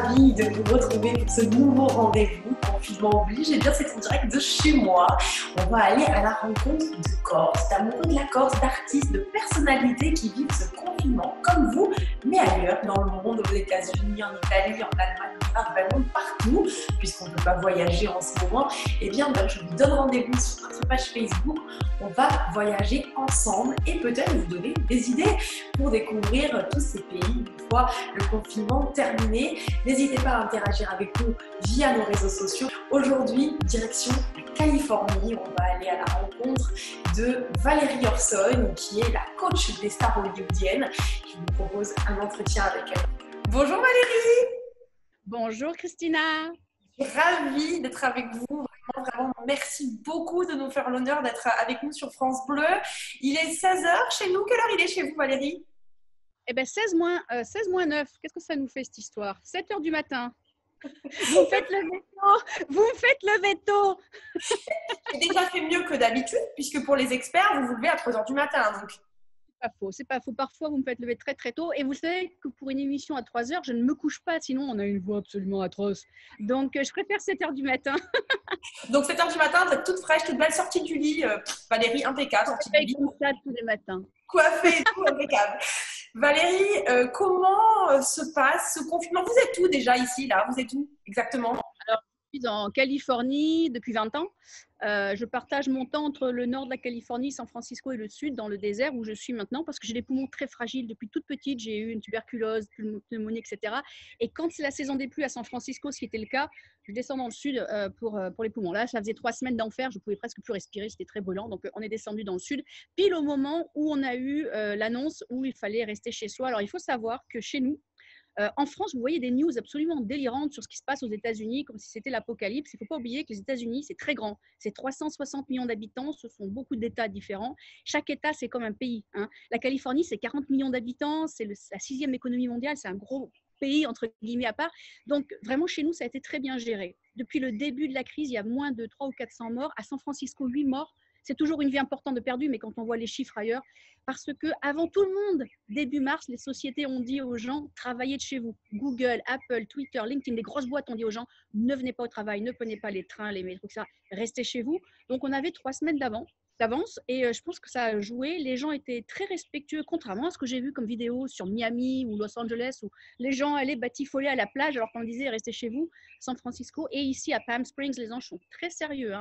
ravie de vous retrouver pour ce nouveau rendez-vous. Confinement oblige, et bien c'est en direct de chez moi. On va aller à la rencontre de Corse, d'amoureux de la Corse, d'artistes, de personnalités qui vivent ce confinement comme vous, mais ailleurs, dans le monde, aux États-Unis, en Italie, en Allemagne, vraiment partout, puisqu'on ne peut pas voyager en ce moment. Et bien, je vous donne rendez-vous sur notre page Facebook. On va voyager ensemble et peut-être vous donner des idées pour découvrir tous ces pays une fois le confinement terminé. N'hésitez pas à interagir avec nous via nos réseaux sociaux. Aujourd'hui, direction la Californie. On va aller à la rencontre de Valérie Orson, qui est la coach des stars hollywoodiennes. Je vous propose un entretien avec elle. Bonjour Valérie! Bonjour Christina! Je suis ravie d'être avec vous. Vraiment, merci beaucoup de nous faire l'honneur d'être avec nous sur France Bleu. Il est 16h chez nous. Quelle heure il est chez vous, Valérie? Eh bien, 16 moins 9. Qu'est-ce que ça nous fait, cette histoire? 7h du matin. Vous me faites lever tôt. Vous me faites lever tôt. J'ai déjà fait mieux que d'habitude, puisque pour les experts, vous vous levez à 3h du matin. Donc. C'est pas faux. Parfois, vous me faites lever très, très tôt. Et vous savez que pour une émission à 3h, je ne me couche pas. Sinon, on a une voix absolument atroce. Donc, je préfère 7h du matin. Donc, 7h du matin, vous êtes toute fraîche, toute belle, sortie du lit. Valérie, impeccable, sortie du lit. Comme ça tous les matins. Coiffée, tout impeccable. Valérie, comment se passe ce confinement? Vous êtes où déjà ici, là? Vous êtes où exactement? Alors, je suis en Californie depuis 20 ans. Je partage mon temps entre le nord de la Californie, San Francisco et le sud, dans le désert où je suis maintenant, parce que j'ai des poumons très fragiles. Depuis toute petite, j'ai eu une tuberculose, pneumonie, etc. Et quand c'est la saison des pluies à San Francisco, ce qui était le cas, je descends dans le sud pour les poumons. Là, ça faisait 3 semaines d'enfer, je ne pouvais presque plus respirer, c'était très brûlant. Donc, on est descendu dans le sud, pile au moment où on a eu l'annonce où il fallait rester chez soi. Alors, il faut savoir que chez nous, en France, vous voyez des news absolument délirantes sur ce qui se passe aux États-Unis, comme si c'était l'apocalypse. Il ne faut pas oublier que les États-Unis, c'est très grand. C'est 360 millions d'habitants, ce sont beaucoup d'États différents. Chaque État, c'est comme un pays. La Californie, c'est 40 millions d'habitants, c'est la 6e économie mondiale, c'est un gros pays, entre guillemets, à part. Donc, vraiment, chez nous, ça a été très bien géré. Depuis le début de la crise, il y a moins de 300 ou 400 morts. À San Francisco, 8 morts. C'est toujours une vie importante de perdue, mais quand on voit les chiffres ailleurs, parce que avant tout le monde, début mars, les sociétés ont dit aux gens, travaillez de chez vous. Google, Apple, Twitter, LinkedIn, les grosses boîtes ont dit aux gens, ne venez pas au travail, ne prenez pas les trains, les métros, etc. Restez chez vous. Donc, on avait 3 semaines d'avance et je pense que ça a joué. Les gens étaient très respectueux, contrairement à ce que j'ai vu comme vidéo sur Miami ou Los Angeles, où les gens allaient batifoler à la plage alors qu'on disait, restez chez vous, San Francisco. Et ici, à Palm Springs, les gens sont très sérieux.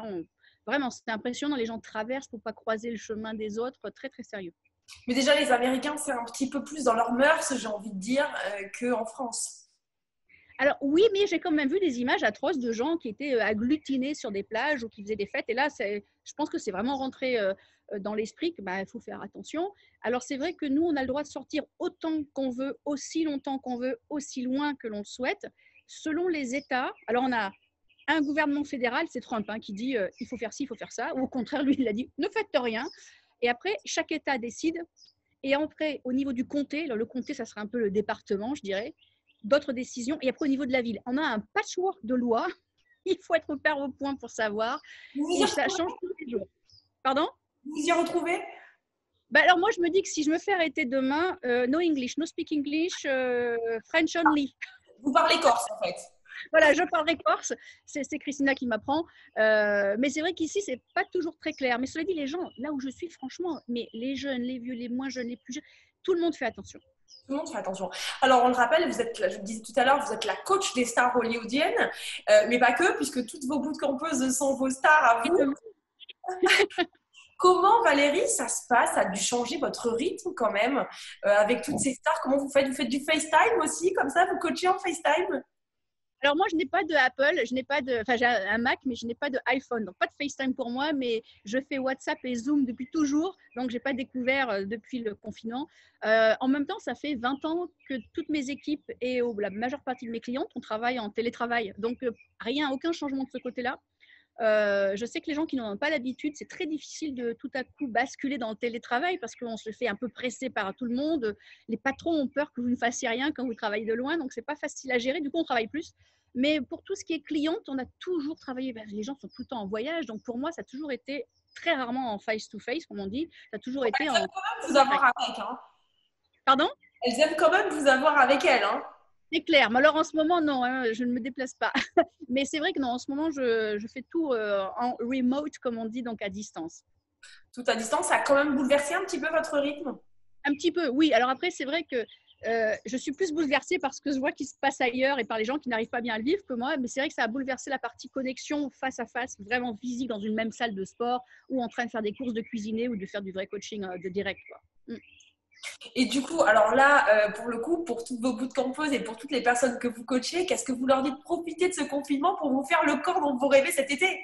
Vraiment, c'est impressionnant. Les gens traversent pour ne pas croiser le chemin des autres. Très, très sérieux. Mais déjà, les Américains, c'est un petit peu plus dans leurs mœurs, j'ai envie de dire, qu'en France. Alors oui, mais j'ai quand même vu des images atroces de gens qui étaient agglutinés sur des plages ou qui faisaient des fêtes. Et là, je pense que c'est vraiment rentré dans l'esprit qu'il faut faire attention. Alors c'est vrai que nous, on a le droit de sortir autant qu'on veut, aussi longtemps qu'on veut, aussi loin que l'on le souhaite, selon les États. Alors on a un gouvernement fédéral, c'est Trump, qui dit il faut faire ci, il faut faire ça. Ou au contraire, lui, il a dit ne faites rien. Et après, chaque État décide. Et après, au niveau du comté, alors le comté, ça serait un peu le département, je dirais, d'autres décisions. Et après, au niveau de la ville, on a un patchwork de lois. Il faut être au pair au point pour savoir. Et ça change tous les jours. Pardon? Vous y retrouvez? Alors moi, je me dis que si je me fais arrêter demain, no English, no speak English, French only. Vous parlez corse, en fait. Voilà, je parlerai corse, c'est Christina qui m'apprend. Mais c'est vrai qu'ici, c'est pas toujours très clair. Mais cela dit, les gens, là où je suis, franchement, mais les jeunes, les vieux, les moins jeunes, les plus jeunes, tout le monde fait attention. Tout le monde fait attention. Alors, on le rappelle, vous êtes, je le disais tout à l'heure, vous êtes la coach des stars hollywoodiennes, mais pas que, puisque toutes vos bouts de campeuses sont vos stars à vous. Comment, Valérie, ça se passe? Ça a dû changer votre rythme quand même avec toutes ces stars. Comment vous faites? Vous faites du FaceTime aussi, comme ça? Vous coachez en FaceTime? Alors moi, je n'ai pas de Apple, j'ai un Mac, mais je n'ai pas de iPhone, donc pas de FaceTime pour moi, mais je fais WhatsApp et Zoom depuis toujours, donc j'ai pas découvert depuis le confinement. En même temps, ça fait 20 ans que toutes mes équipes et la majeure partie de mes clientes, on travaille en télétravail, donc aucun changement de ce côté-là. Je sais que les gens qui n'en ont pas l'habitude, c'est très difficile de tout à coup basculer dans le télétravail parce qu'on se fait un peu presser par tout le monde. Les patrons ont peur que vous ne fassiez rien quand vous travaillez de loin, donc c'est pas facile à gérer. Du coup, on travaille plus. Mais pour tout ce qui est cliente, on a toujours travaillé. Les gens sont tout le temps en voyage, donc pour moi, ça a toujours été très rarement en face-to-face, comme on dit. Ça a toujours été en. Elles aiment quand même vous avoir avec, hein. Pardon? Elles aiment quand même vous avoir avec elles, hein. C'est clair. Mais alors en ce moment, non, hein, je ne me déplace pas. Mais c'est vrai que non, en ce moment, je fais tout en remote, comme on dit, donc à distance. Tout à distance, ça a quand même bouleversé un petit peu votre rythme? Un petit peu, oui. Alors après, c'est vrai que je suis plus bouleversée par ce que je vois qui se passe ailleurs et par les gens qui n'arrivent pas bien à le vivre que moi. Mais c'est vrai que ça a bouleversé la partie connexion face à face, vraiment physique, dans une même salle de sport ou en train de faire des courses de cuisiner ou de faire du vrai coaching de direct, quoi. Et du coup, alors là, pour le coup, pour toutes vos bootcampeuses et pour toutes les personnes que vous coachez, qu'est-ce que vous leur dites? Profitez de ce confinement pour vous faire le corps dont vous rêvez cet été.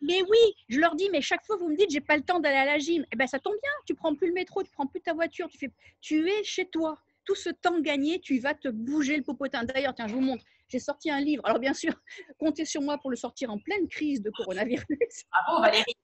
Mais oui, je leur dis, mais chaque fois vous me dites, j'ai pas le temps d'aller à la gym. Eh ben ça tombe bien, tu prends plus le métro, tu prends plus ta voiture, tu es chez toi. Tout ce temps gagné, tu vas te bouger le popotin. D'ailleurs, tiens, je vous montre, j'ai sorti un livre. Alors bien sûr, comptez sur moi pour le sortir en pleine crise de coronavirus. Bravo Valérie.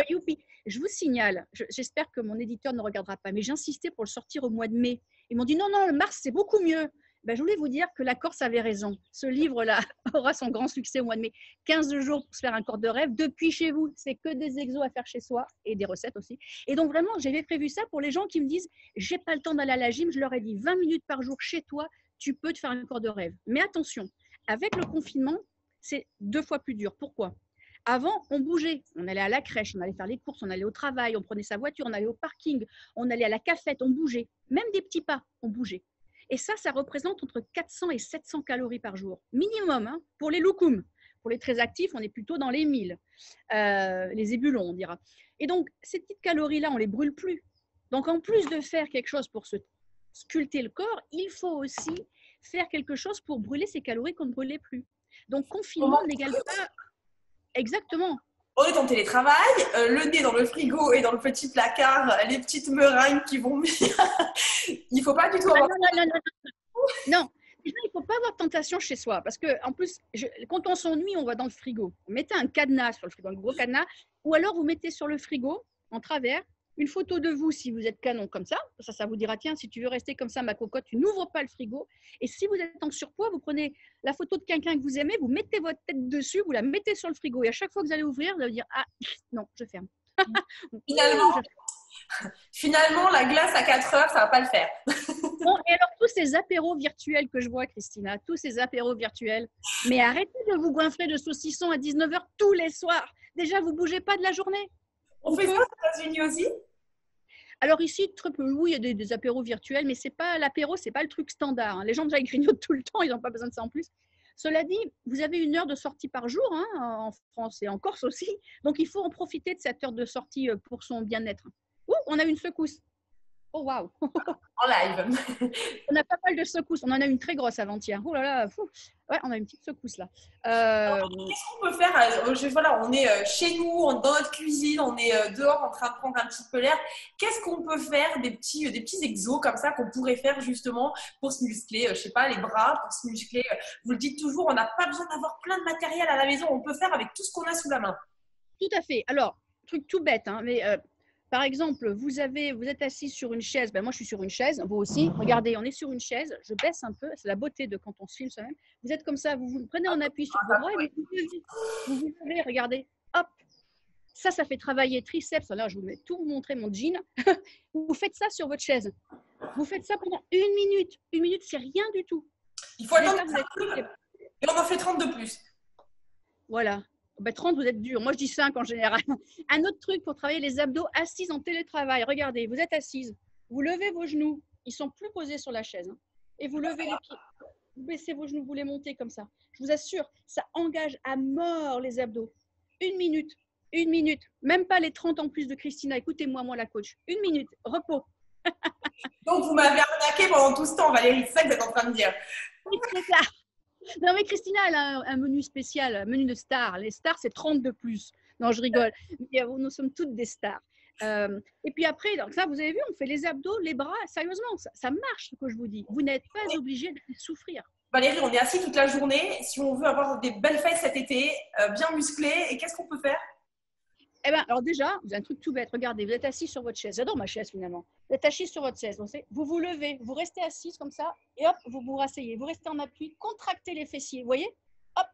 Youpi. Je vous signale, j'espère que mon éditeur ne regardera pas, mais j'insistais pour le sortir au mois de mai. Ils m'ont dit non, non, le mars, c'est beaucoup mieux. Ben, je voulais vous dire que la Corse avait raison. Ce livre-là aura son grand succès au mois de mai. 15 jours pour se faire un corps de rêve depuis chez vous. C'est que des exos à faire chez soi et des recettes aussi. Et donc vraiment, j'avais prévu ça pour les gens qui me disent j'ai pas le temps d'aller à la gym. Je leur ai dit 20 minutes par jour chez toi, tu peux te faire un corps de rêve. Mais attention, avec le confinement, c'est 2 fois plus dur. Pourquoi? Avant, on bougeait. On allait à la crèche, on allait faire les courses, on allait au travail, on prenait sa voiture, on allait au parking, on allait à la cafette, on bougeait. Même des petits pas, on bougeait. Et ça représente entre 400 et 700 calories par jour. Minimum, hein, pour les loukoums. Pour les très actifs, on est plutôt dans les 1000. Les ébulons, on dira. Et donc, ces petites calories-là, on ne les brûle plus. Donc, en plus de faire quelque chose pour se sculpter le corps, il faut aussi faire quelque chose pour brûler ces calories qu'on ne brûlait plus. Donc, confinement n'égale pas exactement. On est en télétravail, le nez dans le frigo et dans le petit placard, les petites meringues qui vont bien. Il ne faut pas du tout avoir… Non, déjà, il ne faut pas avoir de tentation chez soi. Parce que, en plus, quand on s'ennuie, on va dans le frigo. Vous mettez un cadenas sur le frigo, un gros cadenas, ou alors vous mettez sur le frigo, en travers, une photo de vous si vous êtes canon comme ça. Ça vous dira, tiens, si tu veux rester comme ça, ma cocotte, tu n'ouvres pas le frigo. Et si vous êtes en surpoids, vous prenez la photo de quelqu'un que vous aimez, vous mettez votre tête dessus, vous la mettez sur le frigo. Et à chaque fois que vous allez ouvrir, vous allez dire, ah, non, je ferme. Finalement, la glace à 4 heures, ça ne va pas le faire. Bon, et alors, tous ces apéros virtuels que je vois, Christina, tous ces apéros virtuels, mais arrêtez de vous goinfrer de saucissons à 19h tous les soirs. Déjà, vous ne bougez pas de la journée. On fait ça aux États-Unis aussi? Alors ici, oui, il y a des apéros virtuels, mais c'est pas l'apéro, c'est pas le truc standard. Hein. Les gens déjà ils grignotent tout le temps, ils n'ont pas besoin de ça en plus. Cela dit, vous avez 1 heure de sortie par jour hein, en France et en Corse aussi, donc il faut en profiter de cette heure de sortie pour son bien-être. Ouh, on a une secousse. Oh waouh. En live. On a pas mal de secousses. On en a une très grosse avant-hier. Oh là là, fou. Ouais, on a une petite secousse là. Qu'est-ce qu'on peut faire? Voilà, on est chez nous, dans notre cuisine, on est dehors en train de prendre un petit peu l'air. Qu'est-ce qu'on peut faire des petits exos comme ça qu'on pourrait faire justement pour se muscler, je sais pas, les bras, pour se muscler. Vous le dites toujours, on n'a pas besoin d'avoir plein de matériel à la maison. On peut faire avec tout ce qu'on a sous la main. Tout à fait. Alors, truc tout bête, hein, mais par exemple, vous êtes assis sur une chaise. Ben, moi, je suis sur une chaise. Vous aussi. Regardez, on est sur une chaise. Je baisse un peu. C'est la beauté de quand on se filme soi-même. Vous êtes comme ça. Vous vous prenez en appui sur vos bras et vous levez. Regardez. Hop. Ça fait travailler triceps. Là, je vais tout vous montrer mon jean. Vous faites ça sur votre chaise. Vous faites ça pendant 1 minute. 1 minute, c'est rien du tout. Il faut attendre. Et on en fait 30 de plus. Voilà. Ben, 30, vous êtes dur. Moi, je dis 5 en général. Un autre truc pour travailler les abdos assises en télétravail. Regardez, vous êtes assise. Vous levez vos genoux. Ils sont plus posés sur la chaise. Hein. Et vous levez les pieds. Vous baissez vos genoux, vous les montez comme ça. Je vous assure, ça engage à mort les abdos. 1 minute. 1 minute. Même pas les 30 en plus de Christina. Écoutez-moi, moi, la coach. 1 minute. Repos. Donc, vous m'avez arnaqué pendant tout ce temps, Valérie. C'est ça que vous êtes en train de dire. C'est ça. Non, mais Christina, elle a un menu spécial, un menu de stars. Les stars, c'est 30 de plus. Non, je rigole. Mais nous sommes toutes des stars. Et puis après, donc là, vous avez vu, on fait les abdos, les bras. Sérieusement, ça marche ce que je vous dis. Vous n'êtes pas obligé de souffrir. Valérie, on est assis toute la journée. Si on veut avoir des belles fesses cet été, bien musclées, et qu'est-ce qu'on peut faire? Eh bien, alors déjà, vous avez un truc tout bête. Regardez, vous êtes assis sur votre chaise. J'adore ma chaise finalement. Vous êtes assis sur votre chaise. Vous vous levez, vous restez assise comme ça et hop, vous vous rasseyez. Vous restez en appui, contractez les fessiers. Vous voyez? Hop,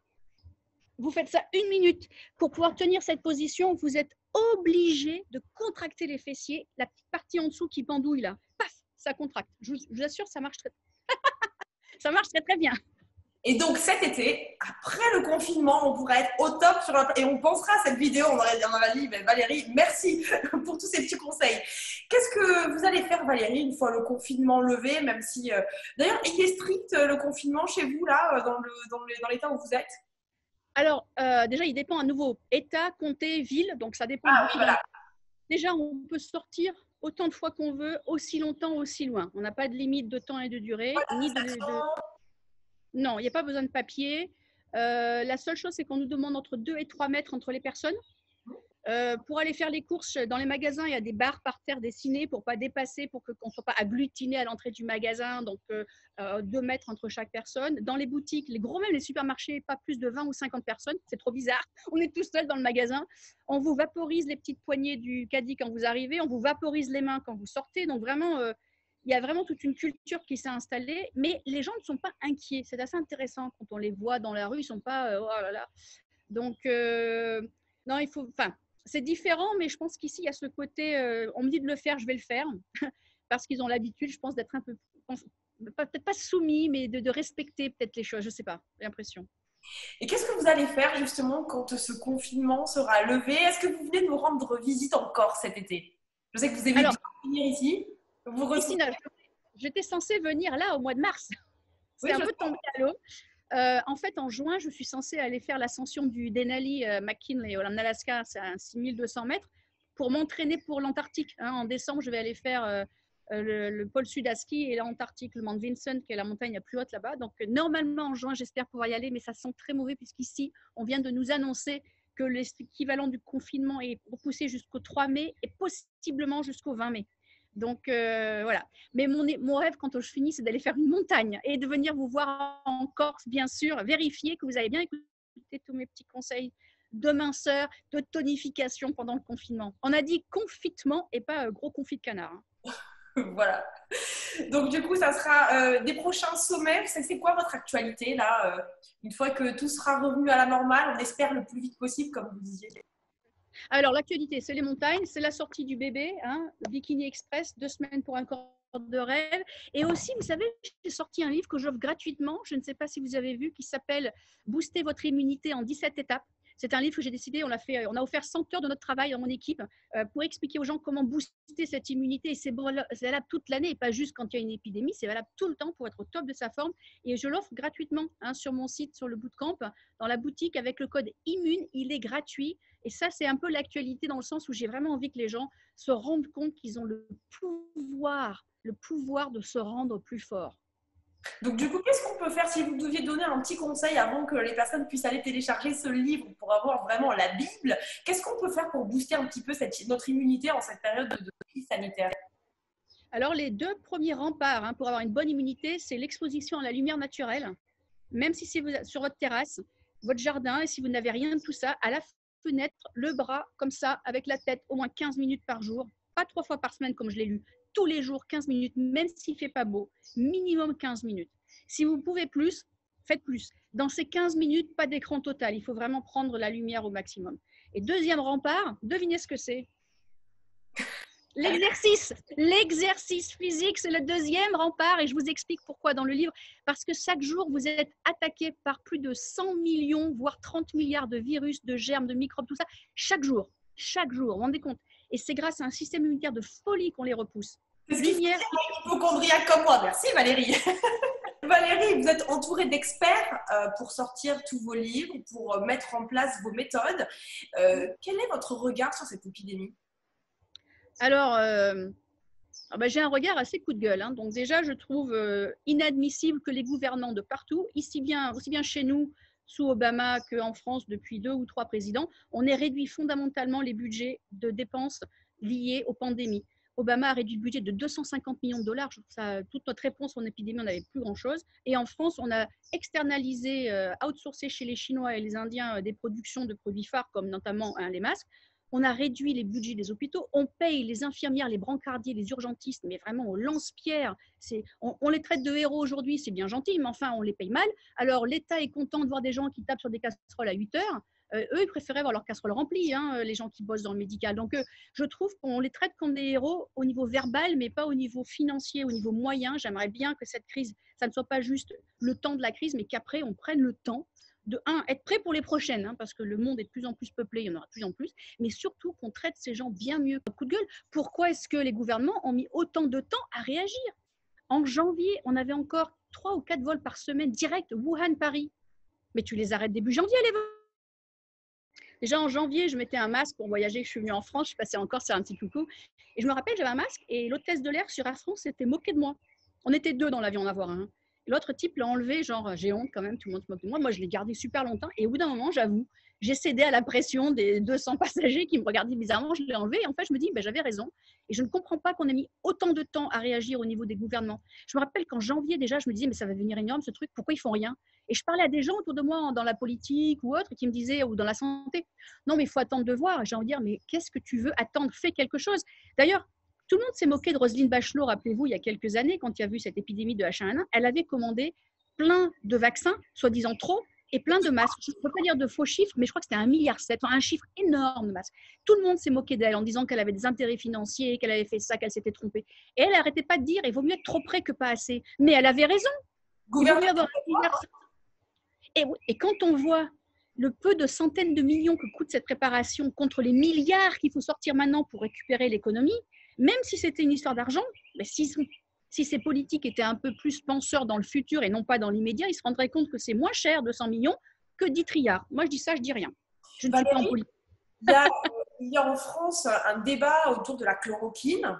vous faites ça 1 minute. Pour pouvoir tenir cette position, vous êtes obligé de contracter les fessiers. La petite partie en dessous qui pendouille là, paf, ça contracte. Je vous assure, ça marche très bien. Ça marche très très bien. Et donc cet été, après le confinement, on pourra être au top et on pensera à cette vidéo, on aura dit, Valérie, merci pour tous ces petits conseils. Qu'est-ce que vous allez faire, Valérie, une fois le confinement levé, même si... D'ailleurs, il est strict le confinement chez vous, là, dans l'état où vous êtes? Alors, déjà, il dépend à nouveau État, comté, ville, donc ça dépend Ah oui, beaucoup. voilà. Déjà, on peut sortir autant de fois qu'on veut, aussi longtemps, aussi loin. On n'a pas de limite de temps et de durée, ni de... Non, il n'y a pas besoin de papier. La seule chose, c'est qu'on nous demande entre 2 et 3 mètres entre les personnes. Pour aller faire les courses dans les magasins, il y a des barres par terre dessinées pour ne pas dépasser, pour qu'on ne soit pas agglutiné à l'entrée du magasin, donc 2 mètres entre chaque personne. Dans les boutiques, les gros, même les supermarchés, pas plus de 20 ou 50 personnes, c'est trop bizarre. On est tout seul dans le magasin. On vous vaporise les petites poignées du caddie quand vous arrivez, on vous vaporise les mains quand vous sortez. Donc vraiment, il y a vraiment toute une culture qui s'est installée, mais les gens ne sont pas inquiets. C'est assez intéressant quand on les voit dans la rue, ils ne sont pas oh là là. Donc, non, il faut. Enfin, c'est différent, mais je pense qu'ici, il y a ce côté, on me dit de le faire, je vais le faire, parce qu'ils ont l'habitude, je pense, d'être un peu, peut-être pas soumis, mais de respecter peut-être les choses, je ne sais pas, j'ai l'impression. Et qu'est-ce que vous allez faire justement quand ce confinement sera levé? Est-ce que vous venez nous rendre visite en Corse cet été? Je sais que vous aimez bien venir ici. Vous Christina, j'étais censée venir là au mois de mars. C'est oui, un peu tombé à l'eau. En fait, en juin, je suis censée aller faire l'ascension du Denali McKinley en Alaska, c'est à 6200 mètres, pour m'entraîner pour l'Antarctique. Hein. En décembre, je vais aller faire le pôle sud à ski et l'Antarctique, le Mount Vincent, qui est la montagne la plus haute là-bas. Donc, normalement, en juin, j'espère pouvoir y aller, mais ça sent très mauvais puisqu'ici, on vient de nous annoncer que l'équivalent du confinement est repoussé jusqu'au 3 mai et possiblement jusqu'au 20 mai. Donc voilà. Mais mon rêve quand je finis, c'est d'aller faire une montagne et de venir vous voir en Corse, bien sûr, vérifier que vous avez bien écouté tous mes petits conseils de minceur, de tonification pendant le confinement. On a dit confitement et pas gros confit de canard. Hein. Voilà. Donc du coup, ça sera des prochains sommets. C'est quoi votre actualité là une fois que tout sera revenu à la normale, on espère le plus vite possible, comme vous disiez. Alors, l'actualité, c'est les montagnes, c'est la sortie du bébé, hein, le Bikini Express, 2 semaines pour un corps de rêve. Et aussi, vous savez, j'ai sorti un livre que j'offre gratuitement, je ne sais pas si vous avez vu, qui s'appelle « Booster votre immunité en 17 étapes ». C'est un livre que j'ai décidé, on a offert 100 heures de notre travail dans mon équipe pour expliquer aux gens comment booster cette immunité. Et c'est valable toute l'année et pas juste quand il y a une épidémie, c'est valable tout le temps pour être au top de sa forme. Et je l'offre gratuitement hein, sur mon site, sur le bootcamp, dans la boutique avec le code IMMUNE, il est gratuit. Et ça, c'est un peu l'actualité dans le sens où j'ai vraiment envie que les gens se rendent compte qu'ils ont le pouvoir de se rendre plus fort. Donc du coup, qu'est-ce qu'on peut faire si vous deviez donner un petit conseil avant que les personnes puissent aller télécharger ce livre pour avoir vraiment la Bible? Qu'est-ce qu'on peut faire pour booster un petit peu notre immunité en cette période de crise sanitaire? Alors, les 2 premiers remparts hein, pour avoir une bonne immunité, c'est l'exposition à la lumière naturelle. Même si c'est sur votre terrasse, votre jardin, et si vous n'avez rien de tout ça, à la fenêtre, le bras comme ça, avec la tête, au moins 15 minutes par jour. Pas 3 fois par semaine comme je l'ai lu. Tous les jours, 15 minutes, même s'il ne fait pas beau. Minimum 15 minutes. Si vous pouvez plus, faites plus. Dans ces 15 minutes, pas d'écran total. Il faut vraiment prendre la lumière au maximum. Et deuxième rempart, devinez ce que c'est. L'exercice physique, c'est le deuxième rempart et je vous explique pourquoi dans le livre. Parce que chaque jour, vous êtes attaqué par plus de 100 millions, voire 30 milliards de virus, de germes, de microbes, tout ça. Chaque jour, vous vous rendez compte. Et c'est grâce à un système immunitaire de folie qu'on les repousse. C'est ce lumière. Hypochondriaque comme moi. Merci Valérie. Valérie, vous êtes entourée d'experts pour sortir tous vos livres, pour mettre en place vos méthodes. Quel est votre regard sur cette épidémie? Alors, j'ai un regard assez coup de gueule. Hein. Donc déjà, je trouve inadmissible que les gouvernants de partout, aussi bien chez nous, sous Obama, qu'en France depuis 2 ou 3 présidents, on ait réduit fondamentalement les budgets de dépenses liées aux pandémies. Obama a réduit le budget de 250 millions de dollars. Je trouve ça, toute notre réponse en épidémie, on n'avait plus grand-chose. Et en France, on a externalisé, outsourcé chez les Chinois et les Indiens des productions de produits phares, comme notamment les masques. On a réduit les budgets des hôpitaux, on paye les infirmières, les brancardiers, les urgentistes, mais vraiment au lance-pierre. On les traite de héros aujourd'hui, c'est bien gentil, mais enfin, on les paye mal. Alors, l'État est content de voir des gens qui tapent sur des casseroles à 8 heures. Eux, ils préféraient avoir leur casserole remplie, hein, les gens qui bossent dans le médical. Donc, je trouve qu'on les traite comme des héros au niveau verbal, mais pas au niveau financier, au niveau moyen. J'aimerais bien que cette crise, ça ne soit pas juste le temps de la crise, mais qu'après, on prenne le temps de, être prêt pour les prochaines, hein, parce que le monde est de plus en plus peuplé, il y en aura de plus en plus, mais surtout qu'on traite ces gens bien mieux. Coup de gueule, pourquoi est-ce que les gouvernements ont mis autant de temps à réagir? En janvier, on avait encore 3 ou 4 vols par semaine direct Wuhan-Paris. Mais tu les arrêtes début janvier, les vols. Déjà en janvier, je mettais un masque pour voyager. Je suis venue en France, je suis passée encore sur un petit coucou. Et je me rappelle, j'avais un masque et l'hôtesse de l'air sur Air France s'était moquée de moi. On était 2 dans l'avion en avoir un. Et l'autre type l'a enlevé, genre j'ai honte quand même, tout le monde se moque de moi. Moi, je l'ai gardé super longtemps. Et au bout d'un moment, j'avoue, j'ai cédé à la pression des 200 passagers qui me regardaient bizarrement. Je l'ai enlevé. Et en fait, je me dis, ben, j'avais raison. Et je ne comprends pas qu'on ait mis autant de temps à réagir au niveau des gouvernements. Je me rappelle qu'en janvier, déjà, je me disais, mais ça va devenir énorme ce truc. Pourquoi ils font rien? Et je parlais à des gens autour de moi dans la politique ou autre qui me disaient, ou dans la santé, non, mais il faut attendre de voir. J'ai envie de dire, mais qu'est-ce que tu veux attendre? Fais quelque chose. D'ailleurs, tout le monde s'est moqué de Roselyne Bachelot, rappelez-vous, il y a quelques années, quand il y a eu cette épidémie de H1N1. Elle avait commandé plein de vaccins, soi-disant trop, et plein de masques. Je ne peux pas dire de faux chiffres, mais je crois que c'était 1,7 milliard, un chiffre énorme de masques. Tout le monde s'est moqué d'elle en disant qu'elle avait des intérêts financiers, qu'elle avait fait ça, qu'elle s'était trompée. Et elle n'arrêtait pas de dire, il vaut mieux être trop près que pas assez. Mais elle avait raison. Il vaut mieux avoir 1,7 milliard. Et quand on voit le peu de centaines de millions que coûte cette préparation contre les milliards qu'il faut sortir maintenant pour récupérer l'économie, même si c'était une histoire d'argent, mais si ces politiques étaient un peu plus penseurs dans le futur et non pas dans l'immédiat, ils se rendraient compte que c'est moins cher, 200 millions, que 10 trillards. Moi, je dis ça, je dis rien. Je ne suis pas en politique. Il y a en France un débat autour de la chloroquine.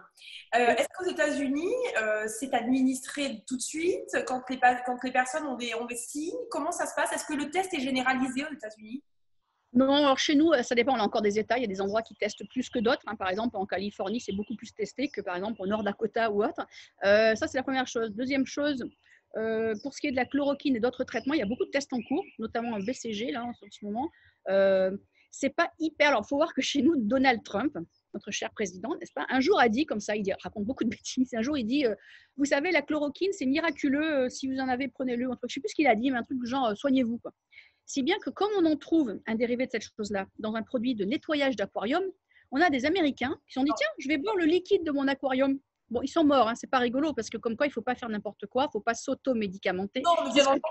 Est-ce qu'aux États-Unis, c'est administré tout de suite quand les personnes ont des signes? Comment ça se passe? Est-ce que le test est généralisé aux États-Unis? Non, alors chez nous, ça dépend, on a encore des États, il y a des endroits qui testent plus que d'autres. Hein. Par exemple, en Californie, c'est beaucoup plus testé que par exemple au Nord Dakota ou autre. Ça, c'est la première chose. Deuxième chose, pour ce qui est de la chloroquine et d'autres traitements, il y a beaucoup de tests en cours, notamment en BCG là, en ce moment. C'est pas hyper. Alors, il faut voir que chez nous, Donald Trump, notre cher président, n'est-ce pas, un jour a dit, comme ça, il raconte beaucoup de bêtises. Un jour, il dit vous savez, la chloroquine, c'est miraculeux. Si vous en avez, prenez-le. Je ne sais plus ce qu'il a dit, mais un truc du genre soignez-vous, quoi. Si bien que comme on en trouve un dérivé de cette chose-là dans un produit de nettoyage d'aquarium, on a des Américains qui se sont dit tiens, je vais boire le liquide de mon aquarium. Bon, ils sont morts, hein, c'est pas rigolo parce que comme quoi il faut pas faire n'importe quoi, il faut pas s'auto-médicamenter. Non, bien entendu.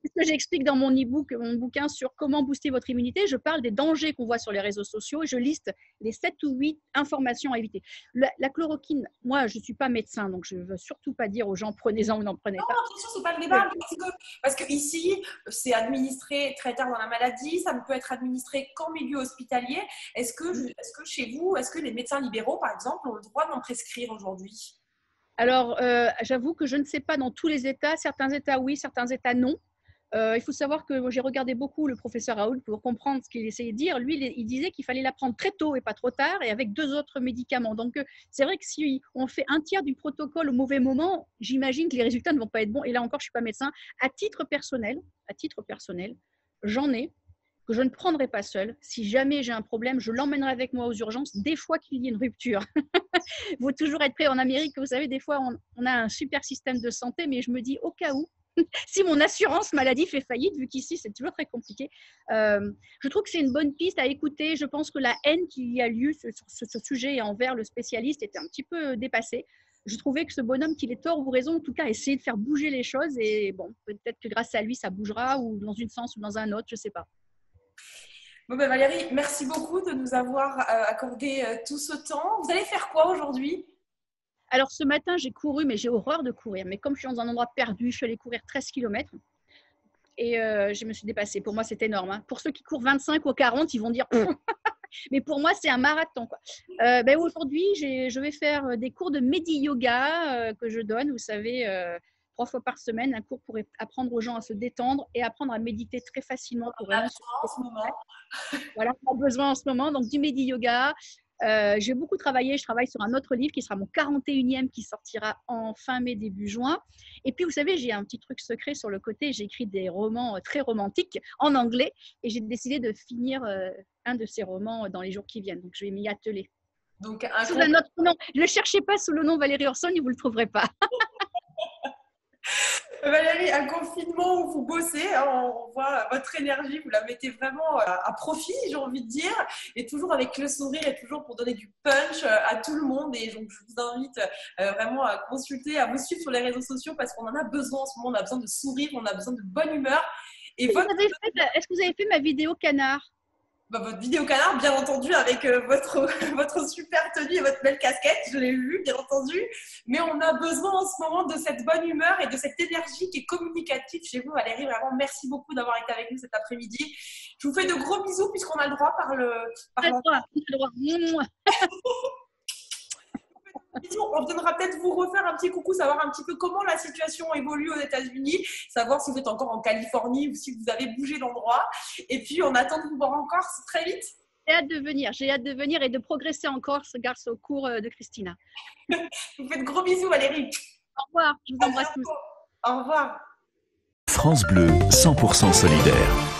C'est ce que j'explique dans mon e-book, mon bouquin sur comment booster votre immunité. Je parle des dangers qu'on voit sur les réseaux sociaux et je liste les 7 ou 8 informations à éviter. La chloroquine, moi, je ne suis pas médecin, donc je ne veux surtout pas dire aux gens prenez-en ou n'en prenez pas. Non, bien sûr, ce n'est pas le débat. Parce que ici, c'est administré très tard dans la maladie, ça ne peut être administré qu'en milieu hospitalier. Est-ce que chez vous, est-ce que les médecins libéraux, par exemple, ont le droit d'en prescrire aujourd'hui? Alors, j'avoue que je ne sais pas dans tous les États. Certains États, oui, certains États, non. Il faut savoir que j'ai regardé beaucoup le professeur Raoult pour comprendre ce qu'il essayait de dire. Lui, il disait qu'il fallait la prendre très tôt et pas trop tard et avec 2 autres médicaments. Donc, c'est vrai que si on fait un tiers du protocole au mauvais moment, j'imagine que les résultats ne vont pas être bons. Et là encore, je ne suis pas médecin. À titre personnel, j'en ai que je ne prendrai pas seule. Si jamais j'ai un problème, je l'emmènerai avec moi aux urgences, des fois qu'il y ait une rupture. Il faut toujours être prêt. En Amérique, vous savez, des fois, on a un super système de santé, mais je me dis au cas où, si mon assurance maladie fait faillite, vu qu'ici c'est toujours très compliqué, je trouve que c'est une bonne piste à écouter. Je pense que la haine qu'il y a lieu sur ce sujet envers le spécialiste était un petit peu dépassée. Je trouvais que ce bonhomme, qu'il ait tort ou raison, en tout cas, essayer de faire bouger les choses. Et bon, peut-être que grâce à lui, ça bougera, ou dans un sens ou dans un autre, je ne sais pas. Bon ben Valérie, merci beaucoup de nous avoir accordé tout ce temps. Vous allez faire quoi aujourd'hui? Alors, ce matin, j'ai couru, mais j'ai horreur de courir. Mais comme je suis dans un endroit perdu, je suis allée courir 13 km et je me suis dépassée. Pour moi, c'est énorme. Hein. Pour ceux qui courent 25 ou 40, ils vont dire mais pour moi, c'est un marathon, quoi. Aujourd'hui, je vais faire des cours de Medi-Yoga que je donne. Vous savez, 3 fois par semaine, un cours pour apprendre aux gens à se détendre et apprendre à méditer très facilement. Pour en ce moment. Voilà, on a besoin en ce moment. Donc, du Medi-Yoga. J'ai beaucoup travaillé, je travaille sur un autre livre qui sera mon 41e qui sortira en fin mai, début juin. Et puis, vous savez, j'ai un petit truc secret sur le côté, j'ai écrit des romans très romantiques en anglais et j'ai décidé de finir un de ces romans dans les jours qui viennent. Donc, je vais m'y atteler. Donc, sous un autre nom. Ne le cherchez pas sous le nom Valérie Orson, vous ne le trouverez pas. Valérie, un confinement où vous bossez, hein, on voit votre énergie, vous la mettez vraiment à profit, j'ai envie de dire, et toujours avec le sourire et toujours pour donner du punch à tout le monde. Et donc, je vous invite vraiment à consulter, à vous suivre sur les réseaux sociaux parce qu'on en a besoin en ce moment. On a besoin de sourire, on a besoin de bonne humeur. Et Est-ce que vous avez fait ma vidéo canard? votre vidéo canard, bien entendu, avec votre super tenue et votre belle casquette, je l'ai vu, bien entendu. Mais on a besoin en ce moment de cette bonne humeur et de cette énergie qui est communicative chez vous, Valérie. Vraiment, merci beaucoup d'avoir été avec nous cet après-midi. Je vous fais de gros bisous puisqu'on a le droit par le. On a le droit. On viendra peut-être vous refaire un petit coucou, savoir un petit peu comment la situation évolue aux États-Unis, savoir si vous êtes encore en Californie ou si vous avez bougé d'endroit. Et puis, on attend de vous voir en Corse très vite. J'ai hâte de venir et de progresser en Corse grâce au cours de Christina. Je vous fais de gros bisous, Valérie. Au revoir, je vous embrasse tous. Au revoir. France Bleu, 100% solidaire.